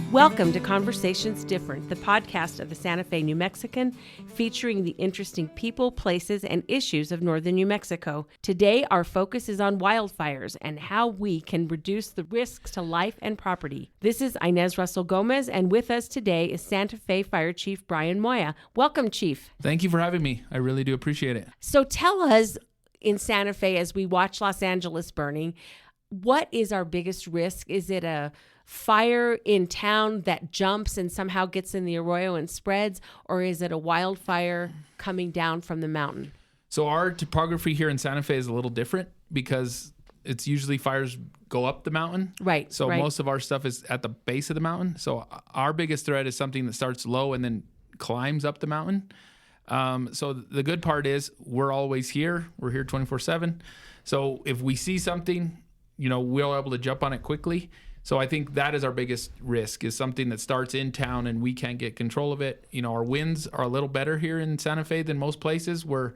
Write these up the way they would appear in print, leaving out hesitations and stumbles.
Welcome to Conversations Different, the podcast of the Santa Fe New Mexican, featuring the interesting people, places, and issues of northern New Mexico. Today, our focus is on wildfires and how we can reduce the risks to life and property. This is Inez Russell Gomez, and with us today is Santa Fe Fire Chief Brian Moya. Welcome, Chief. Thank you for having me. I really do appreciate it. So tell us, in Santa Fe, as we watch Los Angeles burning, what is our biggest risk? Is it a fire in town that jumps and somehow gets in the arroyo and spreads, or is it a wildfire coming down from the mountain? So our topography here in Santa Fe is a little different because it's usually fires go up the mountain. Right. So most of our stuff is at the base of the mountain. So our biggest threat is something that starts low and then climbs up the mountain. So the good part is we're always here. We're here 24/7. So if we see something, we're able to jump on it quickly. So I think that is our biggest risk, is something that starts in town and we can't get control of it. Our winds are a little better here in Santa Fe than most places where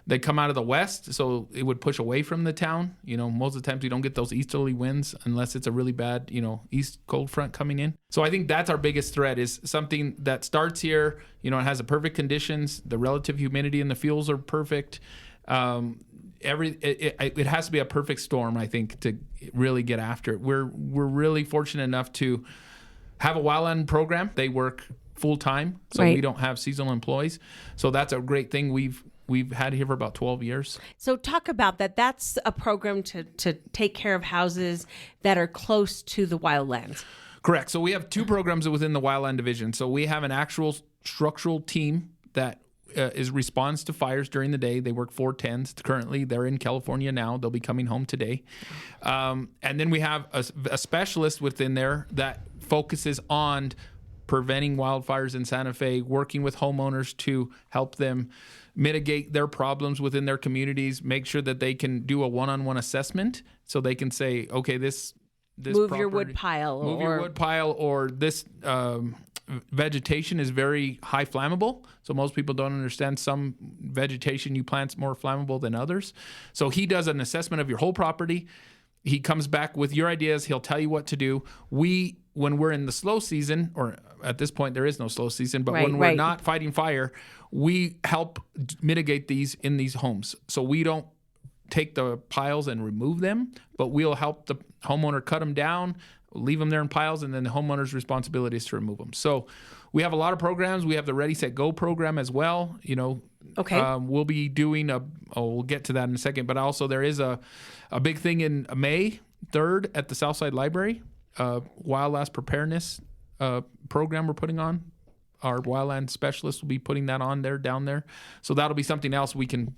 they come out of the west, so it would push away from the town. Most of the times we don't get those easterly winds unless it's a really bad, east cold front coming in. So I think that's our biggest threat, is something that starts here, it has the perfect conditions, the relative humidity and the fuels are perfect. It has to be a perfect storm, I think, to really get after it. We're really fortunate enough to have a wildland program. They work full time, so we don't have seasonal employees. So that's a great thing we've had here for about 12 years. So talk about that. That's a program to take care of houses that are close to the wildlands. Correct. So we have two programs within the wildland division. So we have an actual structural team that is responds to fires during the day. They work 410s. Currently, they're in California now. They'll be coming home today. And then we have a specialist within there that focuses on preventing wildfires in Santa Fe, working with homeowners to help them mitigate their problems within their communities, make sure that they can do a one-on-one assessment so they can say, okay, this move your wood pile, or this vegetation is very high flammable. So most people don't understand some vegetation you plant's more flammable than others. So he does an assessment of your whole property. He comes back with your ideas. He'll tell you what to do. When we're in the slow season, or at this point there is no slow season, but when we're not fighting fire, we help mitigate these in these homes. So we don't take the piles and remove them, but we'll help the homeowner cut them down, leave them there in piles, and then the homeowner's responsibility is to remove them. So we have a lot of programs. We have the Ready, Set, Go program as well. Okay. We'll be doing we'll get to that in a second, but also there is a big thing in May 3rd at the Southside Library, wildland preparedness program we're putting on. Our wildland specialist will be putting that on down there. So that'll be something else we can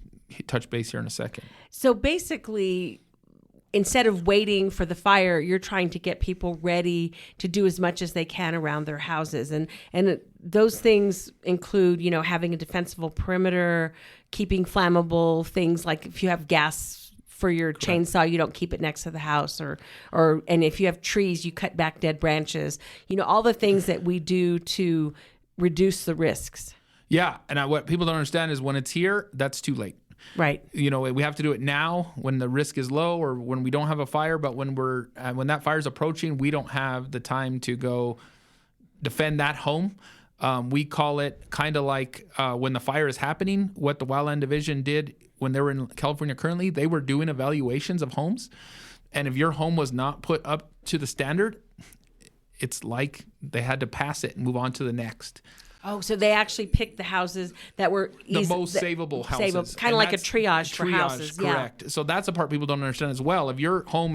touch base here in a second. So basically, instead of waiting for the fire, you're trying to get people ready to do as much as they can around their houses. And those things include, having a defensible perimeter, keeping flammable things like if you have gas for your chainsaw, you don't keep it next to the house, and if you have trees, you cut back dead branches, all the things that we do to reduce the risks. Yeah. And what people don't understand is when it's here, that's too late. Right. We have to do it now when the risk is low or when we don't have a fire. But when that fire is approaching, we don't have the time to go defend that home. We call it kind of like when the fire is happening, what the Wildland Division did when they were in California currently, they were doing evaluations of homes. And if your home was not put up to the standard, it's like they had to pass it and move on to the next. Oh, so they actually picked the houses that were the most savable houses. Kind of like a triage for houses. Correct. Yeah. So that's the part people don't understand as well. If your home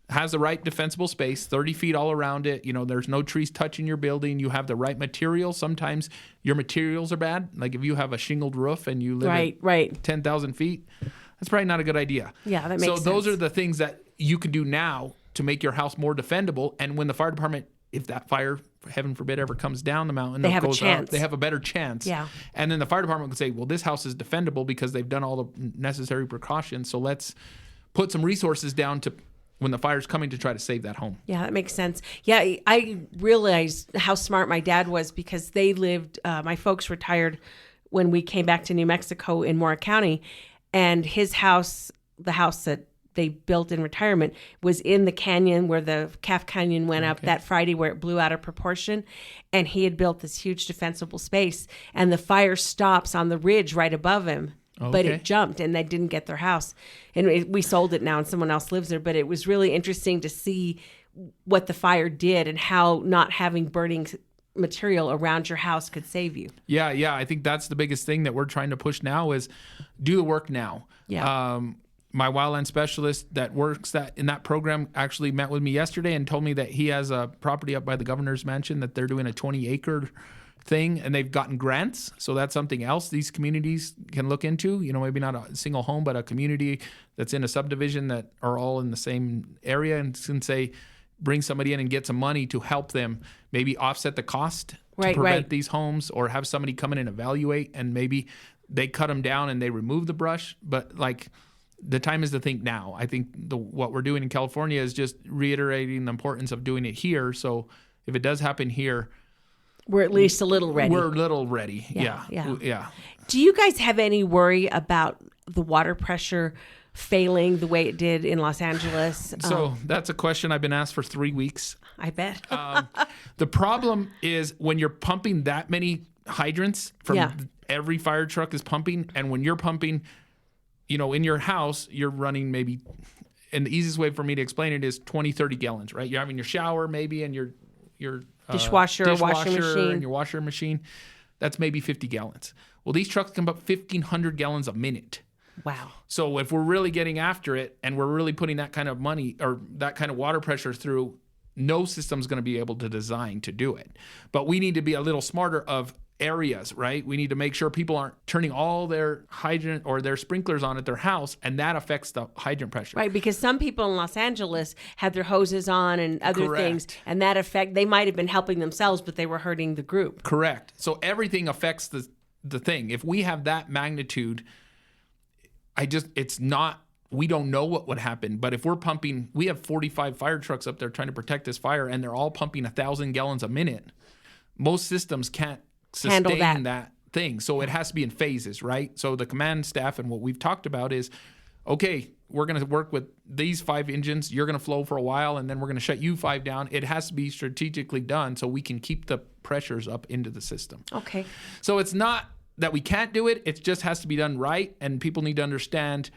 has the right defensible space, 30 feet all around it, there's no trees touching your building, you have the right materials. Sometimes your materials are bad. Like if you have a shingled roof and you live at 10,000 feet, that's probably not a good idea. Yeah, that makes sense. So those are the things that you can do now to make your house more defendable. And when the fire department, if that fire, heaven forbid, ever comes down the mountain, they have a chance. They have a better chance. Yeah. And then the fire department can say, well, this house is defendable because they've done all the necessary precautions. So let's put some resources down to when the fire's coming to try to save that home. Yeah, that makes sense. Yeah, I realized how smart my dad was because they lived, my folks retired when we came back to New Mexico in Moya County. and his house, the house that they built in retirement, was in the canyon where the Calf Canyon went up that Friday, where it blew out of proportion. And he had built this huge defensible space, and the fire stops on the ridge right above him. But it jumped, and they didn't get their house. And we sold it now, and someone else lives there. But it was really interesting to see what the fire did and how not having burning material around your house could save you. Yeah. I think that's the biggest thing that we're trying to push now is do the work now. Yeah. My wildland specialist that works in that program actually met with me yesterday and told me that he has a property up by the governor's mansion that they're doing a 20-acre thing, and they've gotten grants. So that's something else these communities can look into. Maybe not a single home, but a community that's in a subdivision that are all in the same area, and can say, bring somebody in and get some money to help them maybe offset the cost to prevent these homes, or have somebody come in and evaluate, and maybe they cut them down and they remove the brush. But the time is to think now. I think what we're doing in California is just reiterating the importance of doing it here. So if it does happen here, we're at least a little ready. We're a little ready. Yeah. Do you guys have any worry about the water pressure failing the way it did in Los Angeles? So that's a question I've been asked for 3 weeks. I bet. The problem is when you're pumping that many hydrants from every fire truck is pumping, and when you're pumping, in your house, you're running maybe, and the easiest way for me to explain it is 20, 30 gallons, right? You're having your shower maybe, and your dishwasher, washing machine, and your washer machine. That's maybe 50 gallons. Well, these trucks come up 1,500 gallons a minute. Wow. So if we're really getting after it, and we're really putting that kind of money or that kind of water pressure through, no system's going to be able to design to do it. But we need to be a little smarter of areas, right? We need to make sure people aren't turning all their hydrant or their sprinklers on at their house, and that affects the hydrant pressure. Right, because some people in Los Angeles had their hoses on and other things, and they might have been helping themselves, but they were hurting the group. Correct. So everything affects the thing. If we have that magnitude, we don't know what would happen. But if we're pumping, we have 45 fire trucks up there trying to protect this fire, and they're all pumping 1,000 gallons a minute. Most systems can't sustain that thing. So it has to be in phases, right? So the command staff and what we've talked about is, okay, we're going to work with these 5 engines. You're going to flow for a while, and then we're going to shut you 5 down. It has to be strategically done so we can keep the pressures up into the system. Okay. So it's not that we can't do it. It just has to be done right, and people need to understand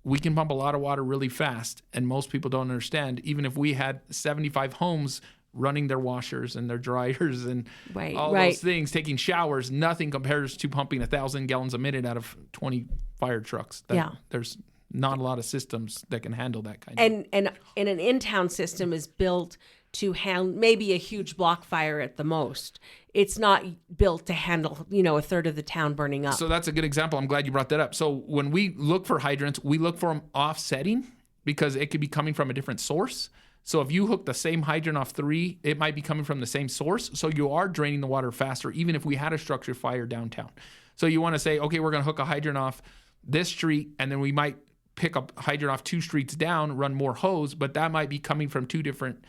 we can pump a lot of water really fast, and most people don't understand. Even if we had 75 homes running their washers and their dryers and all those things, taking showers, nothing compares to pumping 1,000 gallons a minute out of 20 fire trucks. There's not a lot of systems that can handle that kind of. And an in-town system is built to handle maybe a huge block fire at the most. It's not built to handle, a third of the town burning up. So that's a good example. I'm glad you brought that up. So when we look for hydrants, we look for them offsetting, because it could be coming from a different source. So if you hook the same hydrant off 3, it might be coming from the same source. So you are draining the water faster, even if we had a structure fire downtown. So you want to say, okay, we're going to hook a hydrant off this street, and then we might pick up hydrant off 2 streets down, run more hose, but that might be coming from 2 different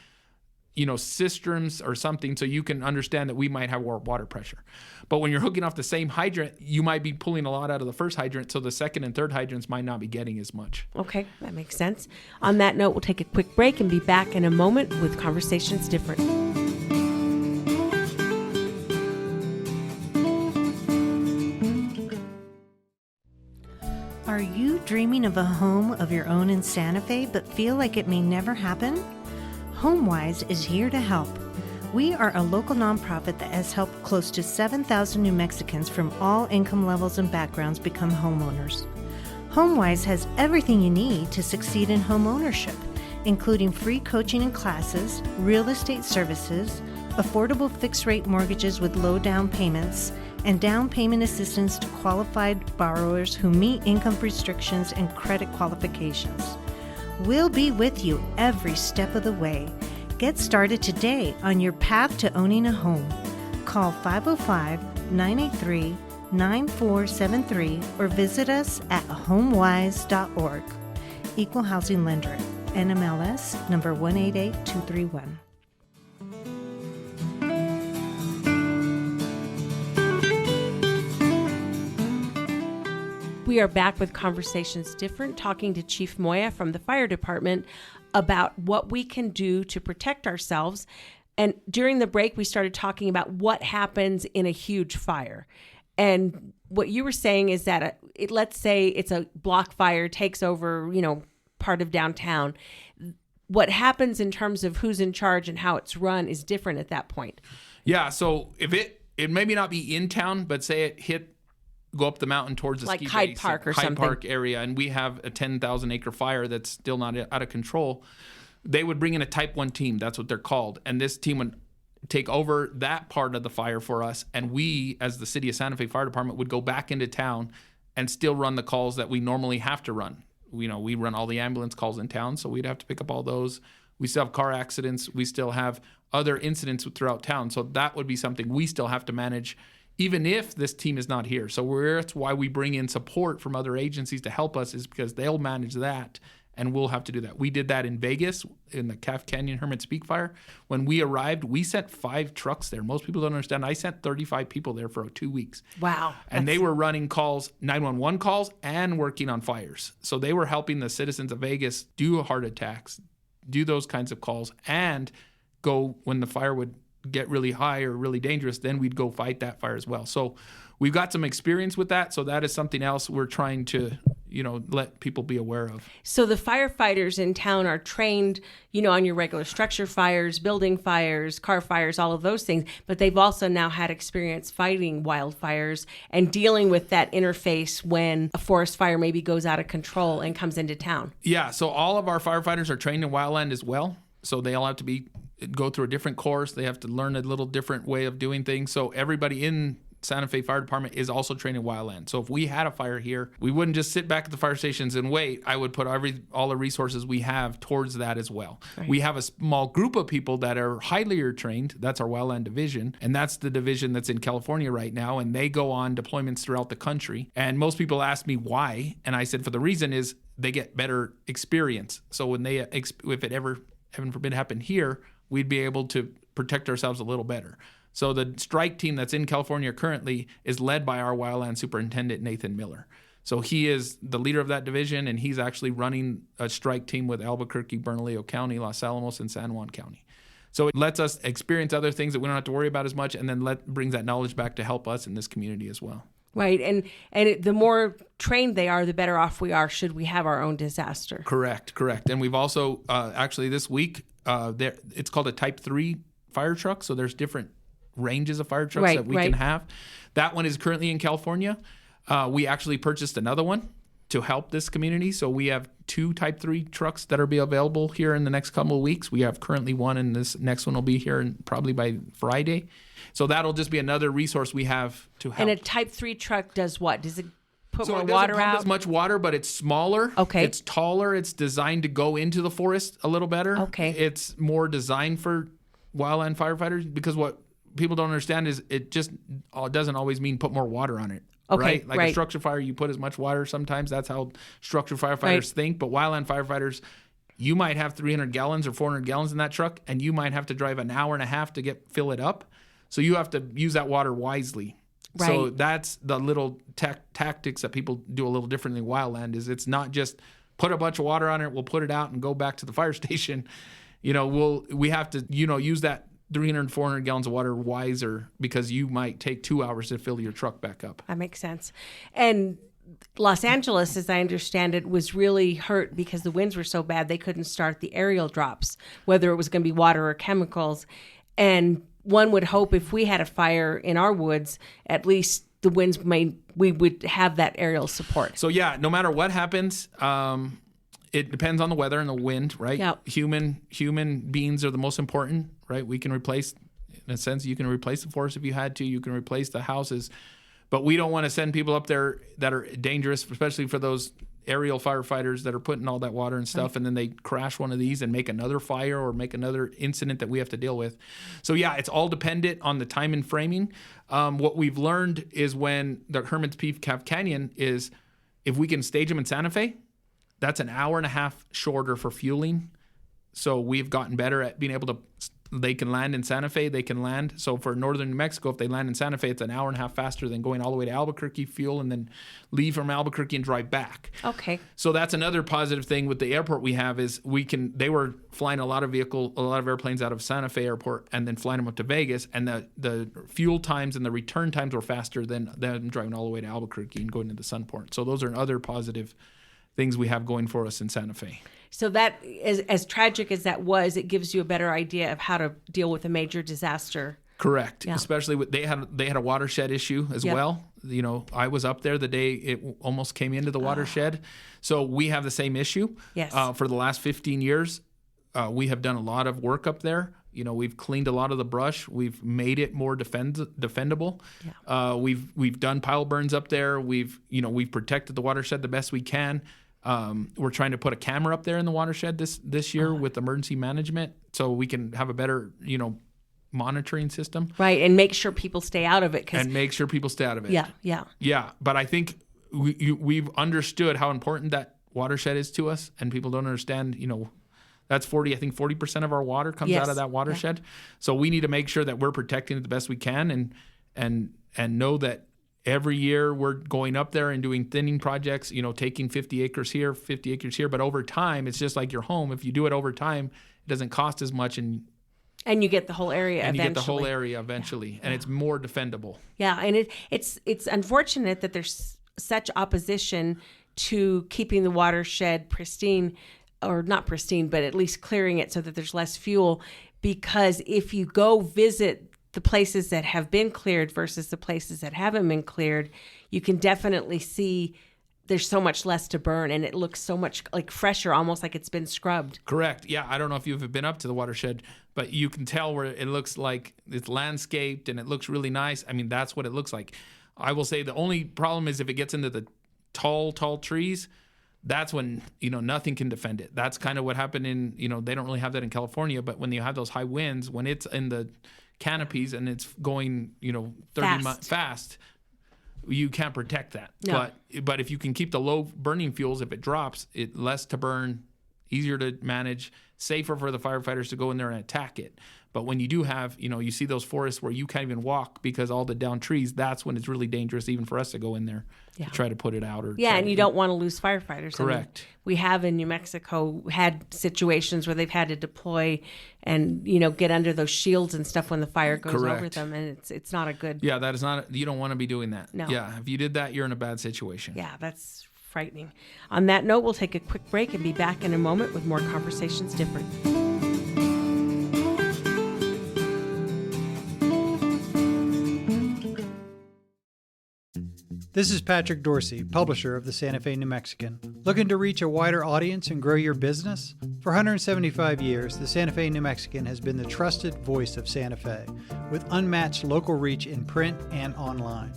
cisterns or something, so you can understand that we might have more water pressure. But when you're hooking off the same hydrant, you might be pulling a lot out of the first hydrant, so the second and third hydrants might not be getting as much. Okay, that makes sense. On that note, we'll take a quick break and be back in a moment with Conversations Different. Are you dreaming of a home of your own in Santa Fe but feel like it may never happen? HomeWise is here to help. We are a local nonprofit that has helped close to 7,000 New Mexicans from all income levels and backgrounds become homeowners. HomeWise has everything you need to succeed in home ownership, including free coaching and classes, real estate services, affordable fixed-rate mortgages with low down payments, and down payment assistance to qualified borrowers who meet income restrictions and credit qualifications. We'll be with you every step of the way. Get started today on your path to owning a home. Call 505-983-9473 or visit us at homewise.org. Equal Housing Lender, NMLS number 188231. We are back with Conversations Different, talking to Chief Moya from the fire department about what we can do to protect ourselves. And during the break, we started talking about what happens in a huge fire. And what you were saying is that let's say it's a block fire, takes over, part of downtown. What happens in terms of who's in charge and how it's run is different at that point. Yeah, so if it maybe not be in town, but say it go up the mountain towards the like ski Hyde base, Park or Hyde something. Park area, and we have a 10,000 acre fire that's still not out of control. They would bring in a Type 1 team. That's what they're called. And this team would take over that part of the fire for us. And we, as the City of Santa Fe Fire Department, would go back into town and still run the calls that we normally have to run. We run all the ambulance calls in town, so we'd have to pick up all those. We still have car accidents. We still have other incidents throughout town. So that would be something we still have to manage, even if this team is not here. So that's why we bring in support from other agencies to help us, is because they'll manage that and we'll have to do that. We did that in Vegas in the Calf Canyon Hermit's Peak fire. When we arrived, we sent 5 trucks there. Most people don't understand. I sent 35 people there for 2 weeks. Wow. And they were running calls, 911 calls, and working on fires. So they were helping the citizens of Vegas do heart attacks, do those kinds of calls, and go when the fire would get really high or really dangerous, then we'd go fight that fire as well. So we've got some experience with that. So that is something else we're trying to, let people be aware of. So the firefighters in town are trained, on your regular structure fires, building fires, car fires, all of those things. But they've also now had experience fighting wildfires and dealing with that interface when a forest fire maybe goes out of control and comes into town. Yeah. So all of our firefighters are trained in wildland as well. So they all have to go through a different course. They have to learn a little different way of doing things. So everybody in Santa Fe Fire Department is also trained in wildland. So if we had a fire here, we wouldn't just sit back at the fire stations and wait. I would put all the resources we have towards that as well. Right. We have a small group of people that are highly trained. That's our wildland division. And that's the division that's in California right now. And they go on deployments throughout the country. And most people ask me why. And I said, for the reason is they get better experience. So when if it ever, heaven forbid, happened here, we'd be able to protect ourselves a little better. So the strike team that's in California currently is led by our wildland superintendent, Nathan Miller. So he is the leader of that division, and he's actually running a strike team with Albuquerque, Bernalillo County, Los Alamos, and San Juan County. So it lets us experience other things that we don't have to worry about as much, and then brings that knowledge back to help us in this community as well. Right. And the more trained they are, the better off we are should we have our own disaster. Correct. And we've also, actually this week, it's called a Type 3 fire truck. So there's different ranges of fire trucks that we can have. That one is currently in California. We actually purchased another one to help this community. So we have 2 Type 3 trucks that are be available here in the next couple of weeks. We have currently one, and this next one will be here probably by Friday. So that'll just be another resource we have to help. And a Type 3 truck does what? Does it put more it water doesn't pump out? as much water, but it's smaller. Okay. It's taller. It's designed to go into the forest a little better. Okay. It's more designed for wildland firefighters, because what people don't understand is it just doesn't always mean put more water on it. Okay, right? Like a structure fire, you put as much water sometimes. That's how structure firefighters think. But wildland firefighters, you might have 300 gallons or 400 gallons in that truck, and you might have to drive an hour and a half to fill it up. So you have to use that water wisely. Right. So that's the little tactics that people do a little differently in wildland. Is it's not just put a bunch of water on it, we'll put it out and go back to the fire station. We have to use that 300, 400 gallons of water wiser, because you might take 2 hours to fill your truck back up. That makes sense. And Los Angeles, as I understand it, was really hurt because the winds were so bad they couldn't start the aerial drops, whether it was going to be water or chemicals. And one would hope if we had a fire in our woods, at least the winds we would have that aerial support. So yeah, no matter what happens, it depends on the weather and the wind, right? Yep. Human beings are the most important, right? We can replace, in a sense, you can replace the forest if you had to. You can replace the houses. But we don't want to send people up there that are dangerous, especially for those aerial firefighters that are putting all that water and stuff, and then they crash one of these and make another fire or make another incident that we have to deal with. So yeah, it's all dependent on the time and framing. What we've learned is when the Hermit's Peak Calf Canyon is, if we can stage them in Santa Fe, that's an hour and a half shorter for fueling. So we've gotten better at being able to they can land in Santa Fe, they can land. So for northern New Mexico, if they land in Santa Fe, it's an hour and a half faster than going all the way to Albuquerque, fuel, and then leave from Albuquerque and drive back. Okay. So that's another positive thing with the airport we have is they were flying a lot of airplanes out of Santa Fe airport and then flying them up to Vegas, and the fuel times and the return times were faster than them driving all the way to Albuquerque and going to the Sunport. So those are other positive things we have going for us in Santa Fe. So that, as tragic as that was, it gives you a better idea of how to deal with a major disaster. Correct. Yeah. Especially they had a watershed issue as well. You know, I was up there the day it almost came into the watershed. So we have the same issue. Yes. For the last 15 years, we have done a lot of work up there. You know, we've cleaned a lot of the brush. We've made it more defendable. Yeah. We've done pile burns up there. We've protected the watershed the best we can. We're trying to put a camera up there in the watershed this year with emergency management, so we can have a better, monitoring system. Right, and make sure people stay out of it. Yeah. But I think we've understood how important that watershed is to us, and people don't understand, that's 40% of our water comes out of that watershed. Yeah. So we need to make sure that we're protecting it the best we can, and know that every year we're going up there and doing thinning projects, taking 50 acres here, 50 acres here. But over time, it's just like your home. If you do it over time, it doesn't cost as much, and you get the whole area eventually. Yeah. And it's more defendable. Yeah, and it's unfortunate that there's such opposition to keeping the watershed pristine, or not pristine, but at least clearing it so that there's less fuel. Because if you go visit the places that have been cleared versus the places that haven't been cleared, you can definitely see there's so much less to burn, and it looks so much like fresher, almost like it's been scrubbed. Correct. Yeah, I don't know if you've been up to the watershed, but you can tell where it looks like it's landscaped and it looks really nice. I mean, that's what it looks like. I will say the only problem is if it gets into the tall trees, that's when, nothing can defend it. That's kind of what happened in, they don't really have that in California, but when you have those high winds, when it's in the canopies and it's going, 30 fast, you can't protect that. No. But if you can keep the low burning fuels, if it drops, it less to burn, easier to manage, safer for the firefighters to go in there and attack it. But when you do have, you see those forests where you can't even walk because all the down trees, that's when it's really dangerous even for us to go in there to try to put it out. And you don't want to lose firefighters. Correct. I mean, we have in New Mexico had situations where they've had to deploy and, get under those shields and stuff when the fire goes over them. And it's not a good... Yeah, that is not... You don't want to be doing that. No. Yeah, if you did that, you're in a bad situation. Yeah, that's frightening. On that note, we'll take a quick break and be back in a moment with more Conversations Different. This is Patrick Dorsey, publisher of the Santa Fe New Mexican. Looking to reach a wider audience and grow your business? For 175 years, the Santa Fe New Mexican has been the trusted voice of Santa Fe, with unmatched local reach in print and online.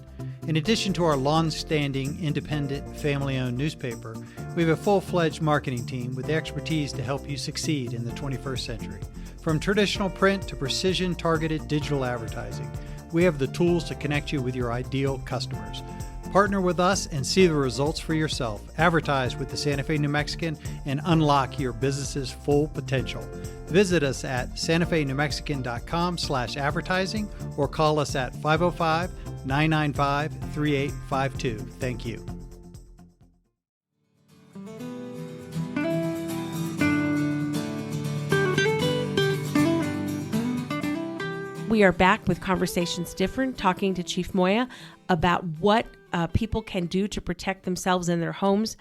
In addition to our long-standing, independent, family-owned newspaper, we have a full-fledged marketing team with the expertise to help you succeed in the 21st century. From traditional print to precision-targeted digital advertising, we have the tools to connect you with your ideal customers. Partner with us and see the results for yourself. Advertise with the Santa Fe New Mexican and unlock your business's full potential. Visit us at santaFeNewMexican.com/advertising or call us at 505-995-3852. Thank you. We are back with Conversations Different, talking to Chief Moya about what people can do to protect themselves and their homes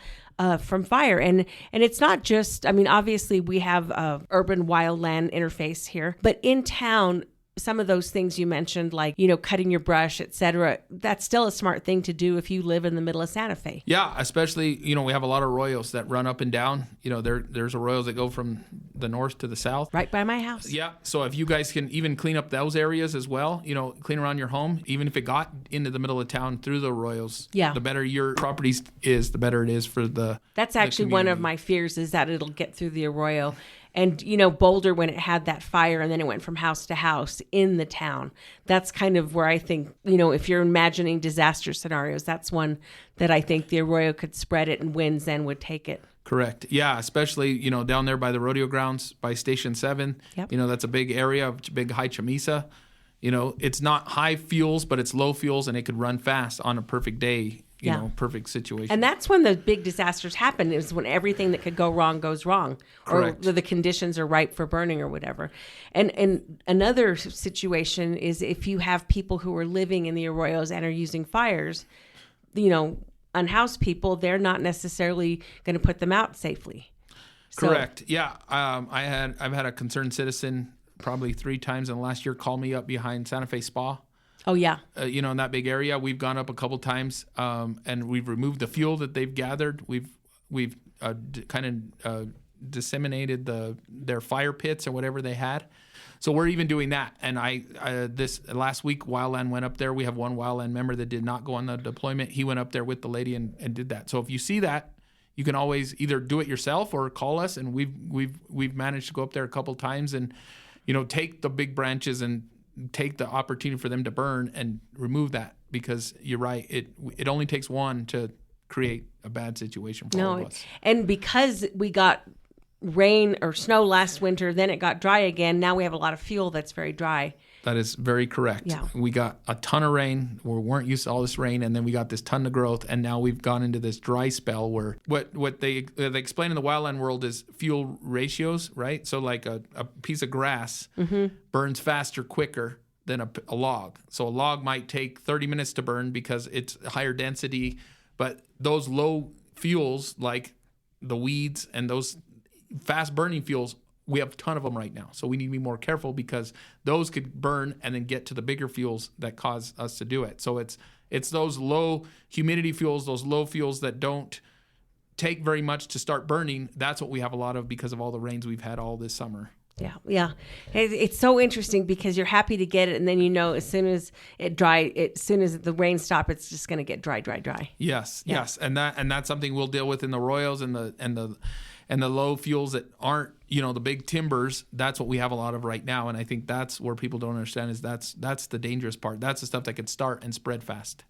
from fire. And it's not just, obviously we have urban wildland interface here, but in town, some of those things you mentioned, like, cutting your brush, et cetera, that's still a smart thing to do if you live in the middle of Santa Fe. Yeah, especially, we have a lot of arroyos that run up and down. There's arroyos that go from the north to the south. Right by my house. Yeah, so if you guys can even clean up those areas as well, clean around your home, even if it got into the middle of town through the arroyos, the better your property is, the better it is for the That's actually one of my fears, is that it'll get through the arroyo. And, Boulder, when it had that fire and then it went from house to house in the town, that's kind of where I think, if you're imagining disaster scenarios, that's one that I think the arroyo could spread it and winds then would take it. Correct. Yeah, especially, down there by the rodeo grounds, by Station 7. Yep. That's a big area, big high chamisa. It's not high fuels, but it's low fuels, and it could run fast on a perfect day, perfect situation. And that's when the big disasters happen, is when everything that could go wrong goes wrong. Correct. Or the conditions are ripe for burning or whatever. And another situation is if you have people who are living in the arroyos and are using fires, unhoused people, they're not necessarily going to put them out safely. Correct. Yeah. I've had a concerned citizen probably 3 times in the last year call me up behind Santa Fe Spa. Oh, yeah. In that big area. We've gone up a couple times, and we've removed the fuel that they've gathered. We've kind of disseminated their fire pits or whatever they had. So we're even doing that. And this last week, Wildland went up there. We have one Wildland member that did not go on the deployment. He went up there with the lady and did that. So if you see that, you can always either do it yourself or call us. And we've managed to go up there a couple times and, take the big branches and take the opportunity for them to burn and remove that, because you're right. It only takes one to create a bad situation for all of us. And because we got rain or snow last winter, then it got dry again. Now we have a lot of fuel that's very dry. That is very correct. Yeah. We got a ton of rain. We weren't used to all this rain, and then we got this ton of growth, and now we've gone into this dry spell where what they explain in the wildland world is fuel ratios, right? So like a piece of grass burns faster, quicker than a log. So a log might take 30 minutes to burn because it's higher density, but those low fuels like the weeds and those fast burning fuels, we have a ton of them right now. So we need to be more careful because those could burn and then get to the bigger fuels that cause us to do it. So it's those low humidity fuels, those low fuels that don't take very much to start burning. That's what we have a lot of because of all the rains we've had all this summer. Yeah. It's so interesting because you're happy to get it, and then as soon as as soon as the rain stops, it's just going to get dry. Yes, and that's something we'll deal with in the royals and the low fuels that aren't the big timbers. That's what we have a lot of right now, and I think that's where people don't understand is that's the dangerous part. That's the stuff that could start and spread fast.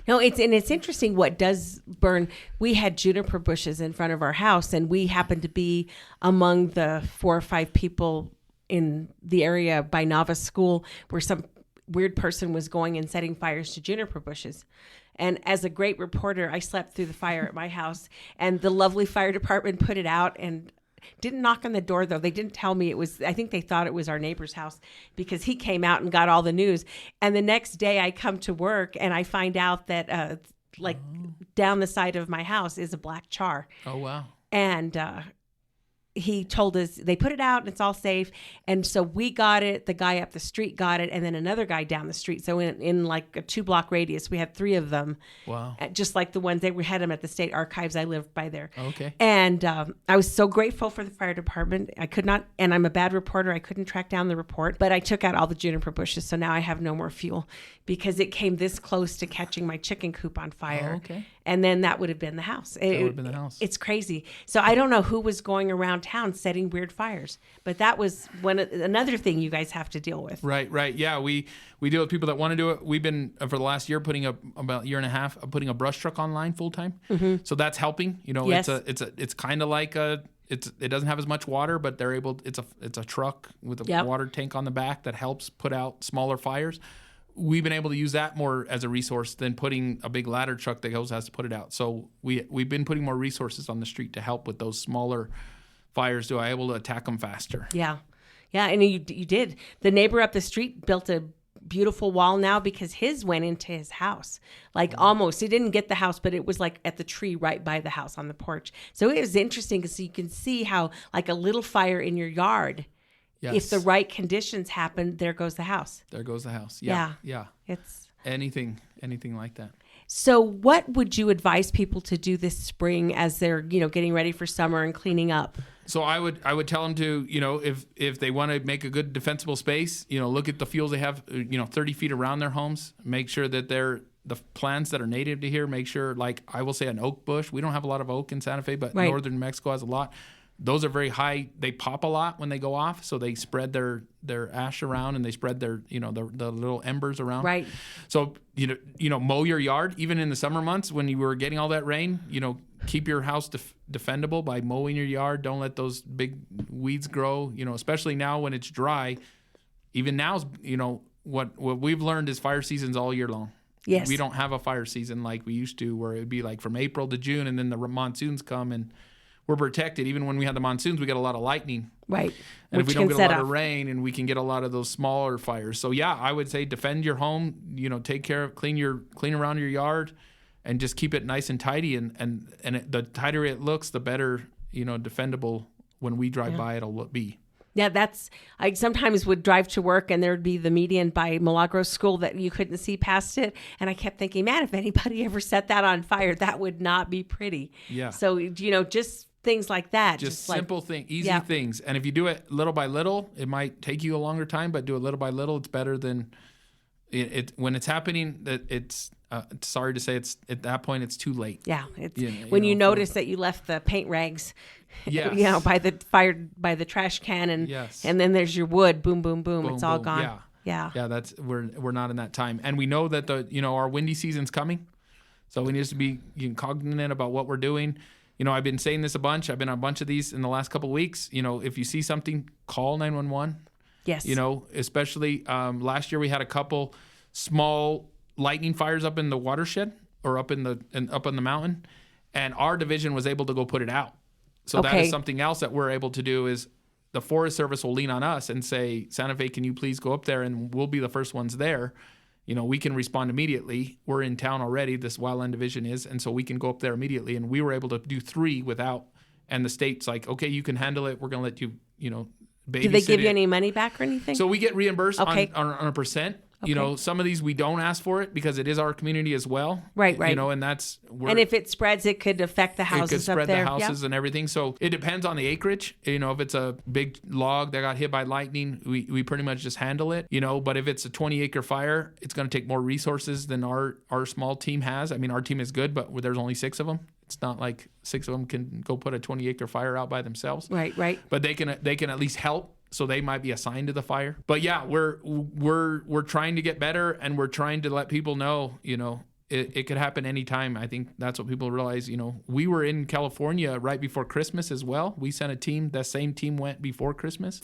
No, it's interesting what does burn. We had juniper bushes in front of our house, and we happened to be among the 4 or 5 people in the area by Nava's school where some weird person was going and setting fires to juniper bushes. And as a great reporter, I slept through the fire at my house, and the lovely fire department put it out and didn't knock on the door, though. They didn't tell me it was, I think they thought it was our neighbor's house because he came out and got all the news. And the next day I come to work and I find out that down the side of my house is a black char. Oh, wow. And he told us they put it out and it's all safe. And so we got it. The guy up the street got it. And then another guy down the street. So in like a 2-block radius, we had 3 of them. Wow. Just like the ones we had them at the state archives. I lived by there. Okay. And I was so grateful for the fire department. I could not, and I'm a bad reporter. I couldn't track down the report, but I took out all the juniper bushes. So now I have no more fuel because it came this close to catching my chicken coop on fire. Oh, okay. And then that would have been the house. That would have been the house. It's crazy. So I don't know who was going around town setting weird fires, but that was another thing you guys have to deal with. Right. Yeah, we deal with people that want to do it. We've been for the last year about a year and a half putting a brush truck online full time. Mm-hmm. So that's helping. Yes. It's kind of like it doesn't have as much water, but they're able. It's a truck with a water tank on the back that helps put out smaller fires. We've been able to use that more as a resource than putting a big ladder truck that also has to put it out. So we've been putting more resources on the street to help with those smaller fires. To be able to attack them faster. Yeah, and you did. The neighbor up the street built a beautiful wall now because his went into his house. Like almost, he didn't get the house, but it was like at the tree right by the house on the porch. So it was interesting because you can see how like a little fire in your yard. Yes. If the right conditions happen, there goes the house. There goes the house. Yeah. It's anything like that. So what would you advise people to do this spring as they're, getting ready for summer and cleaning up? So I would tell them to, if they want to make a good defensible space, look at the fuels they have, 30 feet around their homes. Make sure that they're the plants that are native to here. Make sure, like I will say, an oak bush. We don't have a lot of oak in Santa Fe, but northern Mexico has a lot. Those are very high. They pop a lot when they go off, so they spread their ash around and they spread their the little embers around. Right. So mow your yard even in the summer months when you were getting all that rain. keep your house defendable by mowing your yard. Don't let those big weeds grow, especially now when it's dry. Even now, what we've learned is fire season's all year long. Yes. We don't have a fire season like we used to, where it'd be like from April to June, and then the monsoons come, and we're protected. Even when we had the monsoons, we get a lot of lightning. Right. And if Which we don't can get a set lot of off. rain, and we can get a lot of those smaller fires. So yeah, I would say defend your home, take care of, clean around your yard, and just keep it nice and tidy. And the tighter it looks, the better, defendable when we drive by it'll be. Yeah, I sometimes would drive to work and there'd be the median by Milagros School that you couldn't see past it. And I kept thinking, man, if anybody ever set that on fire, that would not be pretty. Yeah. So, just things like that. Just like, simple easy things. And if you do it little by little, it might take you a longer time, but do it little by little. It's better than it when it's happening. That it's sorry to say, it's at that point it's too late. Yeah, when you notice that you left the paint rags, by the fire by the trash can, and then there's your wood. Boom, boom, boom. It's all gone. Yeah. That's we're not in that time, and we know that our windy season's coming, so we need to be cognizant about what we're doing. I've been saying this a bunch. I've been on a bunch of these in the last couple of weeks. If you see something, call 911. Yes. Especially last year we had a couple small lightning fires up in the watershed or up on the mountain, and our division was able to go put it out. So that is something else that we're able to do, is the Forest Service will lean on us and say, Santa Fe, can you please go up there, and we'll be the first ones there. We can respond immediately. We're in town already, this wildland division is, and so we can go up there immediately. And we were able to do 3 without, and the state's like, okay, you can handle it. We're going to let you, babysit. Do they give you any money back or anything? So we get reimbursed on a percent. Okay. Some of these we don't ask for it because it is our community as well. Right. And that's and if it spreads, it could affect the houses it could spread up there. the houses and everything. So it depends on the acreage. If it's a big log that got hit by lightning, we pretty much just handle it. But if it's a 20-acre fire, it's going to take more resources than our small team has. I mean, our team is good, but there's only 6 of them. It's not like 6 of them can go put a 20-acre fire out by themselves. Right. But they can at least help. So they might be assigned to the fire. But yeah, we're trying to get better, and we're trying to let people know, it could happen anytime. I think that's what people realize. We were in California right before Christmas as well. We sent a team. That same team went before Christmas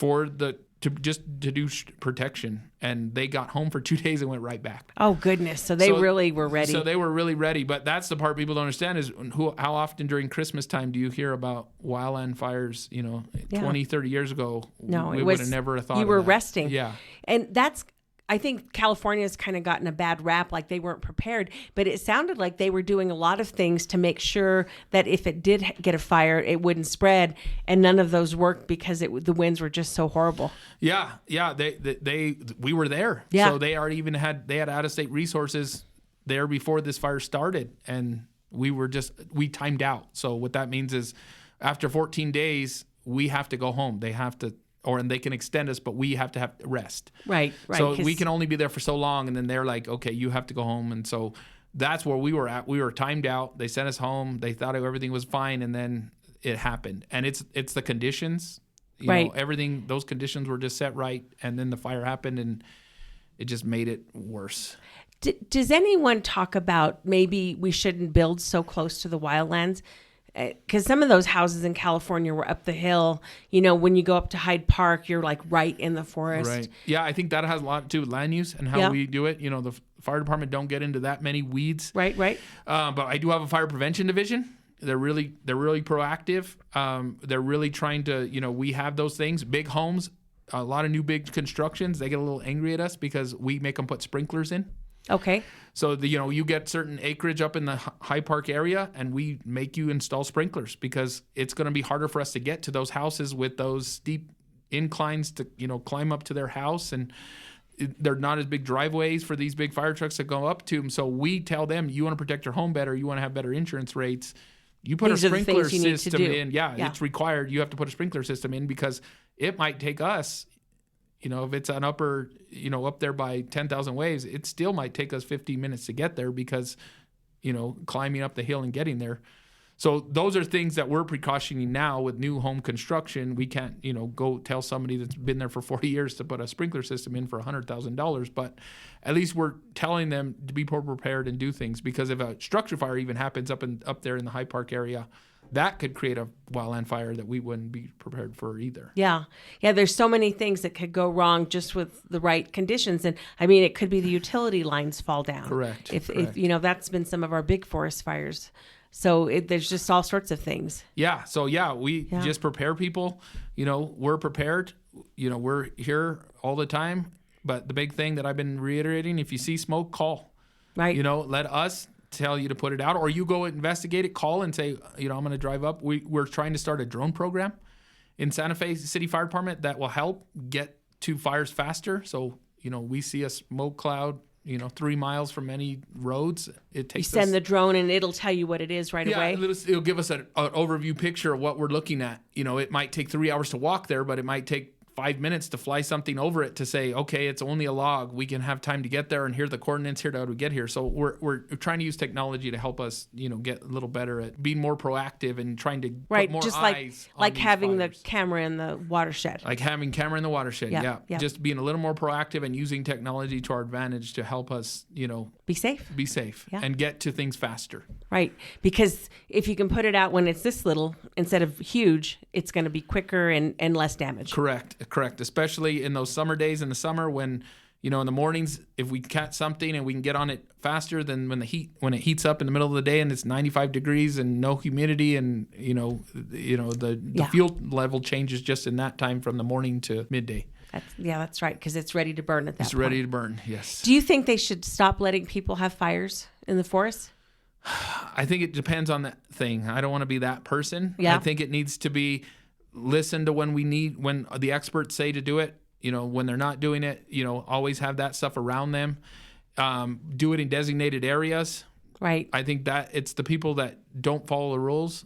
to do protection, and they got home for 2 days and went right back. Oh goodness! So they really were ready. So they were really ready. But that's the part people don't understand is how often during Christmas time do you hear about wildland fires? 20, 30 years ago, we would have never thought. You were resting. Yeah, and that's. I think California's kind of gotten a bad rap, like they weren't prepared, but it sounded like they were doing a lot of things to make sure that if it did get a fire, it wouldn't spread, and none of those worked because the winds were just so horrible. Yeah, we were there. Yeah. So they had out-of-state resources there before this fire started, and we timed out. So what that means is after 14 days, we have to go home. They have to, and they can extend us, but we have to have rest. Right. So we can only be there for so long, and then they're like, okay, you have to go home. And so that's where we were at. We were timed out. They sent us home. They thought everything was fine, and then it happened. And it's the conditions. Everything, those conditions were just set right, and then the fire happened, and it just made it worse. Does anyone talk about maybe we shouldn't build so close to the wildlands? Because some of those houses in California were up the hill. When you go up to Hyde Park, you're like right in the forest. Right. Yeah, I think that has a lot to do with land use and how we do it. The fire department don't get into that many weeds. Right. But I do have a fire prevention division. They're really proactive. They're really trying to, we have those things, big homes, a lot of new big constructions. They get a little angry at us because we make them put sprinklers in. Okay. So you get certain acreage up in the High Park area, and we make you install sprinklers because it's going to be harder for us to get to those houses with those steep inclines to climb up to their house, and they're not as big driveways for these big fire trucks to go up to them. So we tell them, you want to protect your home better, you want to have better insurance rates, you put These a sprinkler system in. Yeah, it's required. You have to put a sprinkler system in because it might take us. If it's an upper, up there by 10,000 waves, it still might take us 15 minutes to get there because, climbing up the hill and getting there. So those are things that we're precautioning now with new home construction. We can't, go tell somebody that's been there for 40 years to put a sprinkler system in for $100,000, but at least we're telling them to be more prepared and do things, because if a structure fire even happens up there in the High Park area, that could create a wildland fire that we wouldn't be prepared for either. Yeah. There's so many things that could go wrong just with the right conditions. And I mean, it could be the utility lines fall down. Correct. If that's been some of our big forest fires. So there's just all sorts of things. Yeah. So we just prepare people. We're prepared. We're here all the time. But the big thing that I've been reiterating, if you see smoke, call. Right. Let us tell you to put it out, or you go investigate it, call and say, I'm going to drive up. We're trying to start a drone program in Santa Fe City Fire Department that will help get to fires faster. So, we see a smoke cloud, 3 miles from any roads. It takes you send the drone and it'll tell you what it is right away. It'll give us an overview picture of what we're looking at. It might take 3 hours to walk there, but it might take 5 minutes to fly something over it to say, okay, it's only a log. We can have time to get there, and here are the coordinates here to how to get here. So we're trying to use technology to help us, get a little better at being more proactive and trying to put more just eyes like on having these fires. the camera in the watershed. Like having camera in the watershed, Yeah. Just being a little more proactive and using technology to our advantage to help us, be safe. and get to things faster. Right. Because if you can put it out when it's this little instead of huge, it's going to be quicker and less damage. Correct. Especially in those summer days in the summer when, in the mornings, if we catch something and we can get on it faster than when it heats up in the middle of the day and it's 95 degrees and no humidity and, the fuel level changes just in that time from the morning to midday. That's right. Because it's ready to burn at that point. It's ready to burn. Yes. Do you think they should stop letting people have fires in the forest? I think it depends on that thing. I don't want to be that person. Yeah. I think it needs to be listened to when the experts say to do it. When they're not doing it, always have that stuff around them. Do it in designated areas. Right. I think that it's the people that don't follow the rules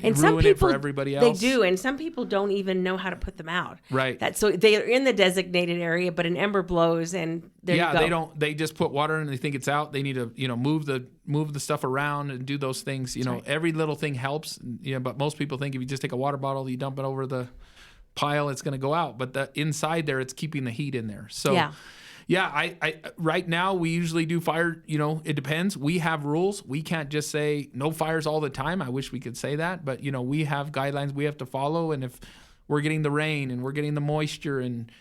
and ruin some people, it for everybody else. They do, and some people don't even know how to put them out. Right. So they're in the designated area, but an ember blows, and there you go. They just put water in and they think it's out. They need to move the stuff around and do those things. Right. Every little thing helps. But most people think if you just take a water bottle, you dump it over the pile, it's going to go out. But the inside there, it's keeping the heat in there. So I right now we usually do fire. It depends. We have rules. We can't just say no fires all the time. I wish we could say that, but we have guidelines we have to follow. And if we're getting the rain and we're getting the moisture and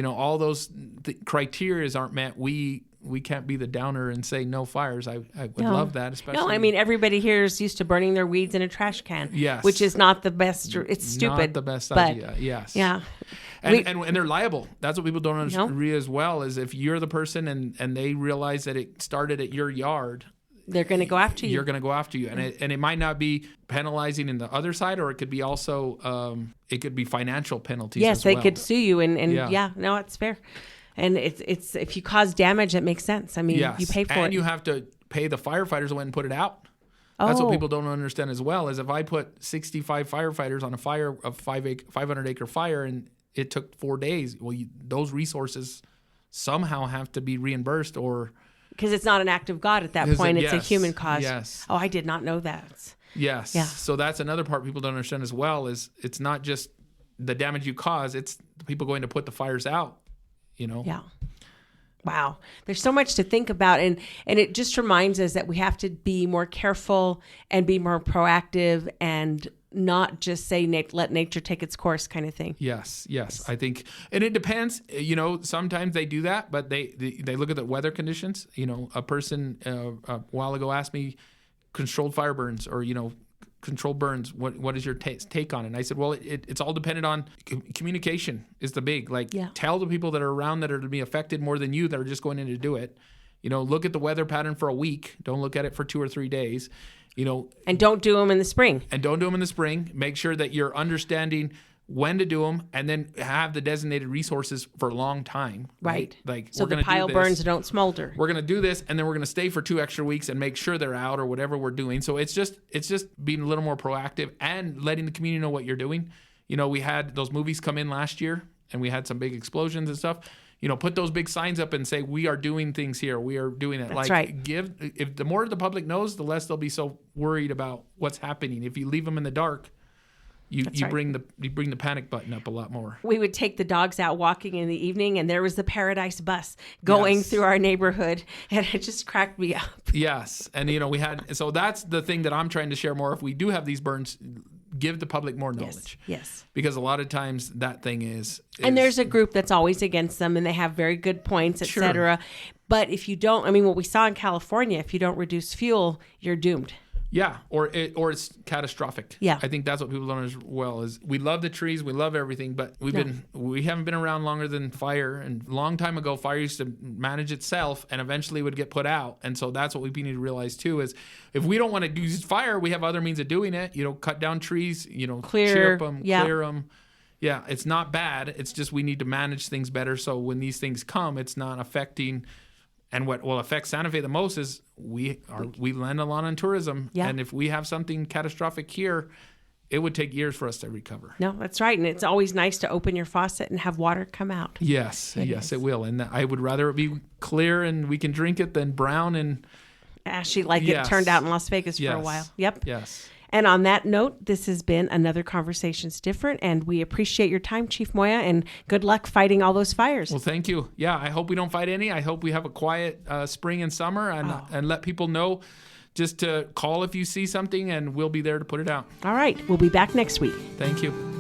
all those criterias aren't met, we can't be the downer and say no fires. I would love that, especially. No, I mean everybody here is used to burning their weeds in a trash can. Yes. Which is not the best. It's stupid. Not the best idea. Yes. Yeah. And they're liable. That's what people don't understand as well, is if you're the person and they realize that it started at your yard, they're going to go after you. You're going to go after you. And it might not be penalizing in the other side, or it could be also, it could be financial penalties as well. Yes, they could sue you. And no, it's fair. And it's if you cause damage, it makes sense. I mean, you pay for it. And you have to pay the firefighters to went and put it out. That's what people don't understand as well, is if I put 65 firefighters on a fire of 500-acre fire and it took 4 days, well, those resources somehow have to be reimbursed, or... Because it's not an act of God at that point. It's a human cause. Yes. Oh, I did not know that. Yes. Yeah. So that's another part people don't understand as well, is it's not just the damage you cause, it's the people going to put the fires out, Yeah. Wow. There's so much to think about. And it just reminds us that we have to be more careful and be more proactive and not just say, let nature take its course kind of thing. Yes. I think, and it depends, sometimes they do that, but they look at the weather conditions. A person a while ago asked me controlled fire burns or, controlled burns. What is your take on it? And I said, well, it's all dependent on communication is the big, tell the people that are around that are to be affected more than you that are just going in to do it. Look at the weather pattern for a week. Don't look at it for 2 or 3 days. And don't do them in the spring. Make sure that you're understanding when to do them, and then have the designated resources for a long time. Right. Like, so the pile burns don't smolder. We're going to do this, and then we're going to stay for 2 extra weeks and make sure they're out or whatever we're doing. So it's just being a little more proactive and letting the community know what you're doing. We had those movies come in last year, and we had some big explosions and stuff. put those big signs up and say, we are doing things here. We are doing it. That's right. If the more the public knows, the less they'll be so worried about what's happening. If you leave them in the dark, you bring the panic button up a lot more. We would take the dogs out walking in the evening, and there was the Paradise bus going through our neighborhood, and it just cracked me up. Yes, and so that's the thing that I'm trying to share more. If we do have these burns, give the public more knowledge. Yes. Because a lot of times that thing is and there's a group that's always against them, and they have very good points, etc. But if you don't, what we saw in California, if you don't reduce fuel, you're doomed. Yeah, or it's catastrophic. Yeah. I think that's what people don't as well is we love the trees, we love everything, but we haven't been around longer than fire. And a long time ago, fire used to manage itself and eventually would get put out. And so that's what we need to realize too is if we don't want to use fire, we have other means of doing it. Cut down trees, chip them, clear them. Yeah, it's not bad. It's just we need to manage things better so when these things come, it's not affecting. And what will affect Santa Fe the most is we land a lot on tourism. Yeah. And if we have something catastrophic here, it would take years for us to recover. No, that's right. And it's always nice to open your faucet and have water come out. Yes, it will. And I would rather it be clear and we can drink it than brown and ashy like it turned out in Las Vegas for a while. Yep. Yes. And on that note, this has been another Conversations Different, and we appreciate your time, Chief Moya, and good luck fighting all those fires. Well, thank you. Yeah, I hope we don't fight any. I hope we have a quiet spring and summer and let people know just to call if you see something, and we'll be there to put it out. All right. We'll be back next week. Thank you.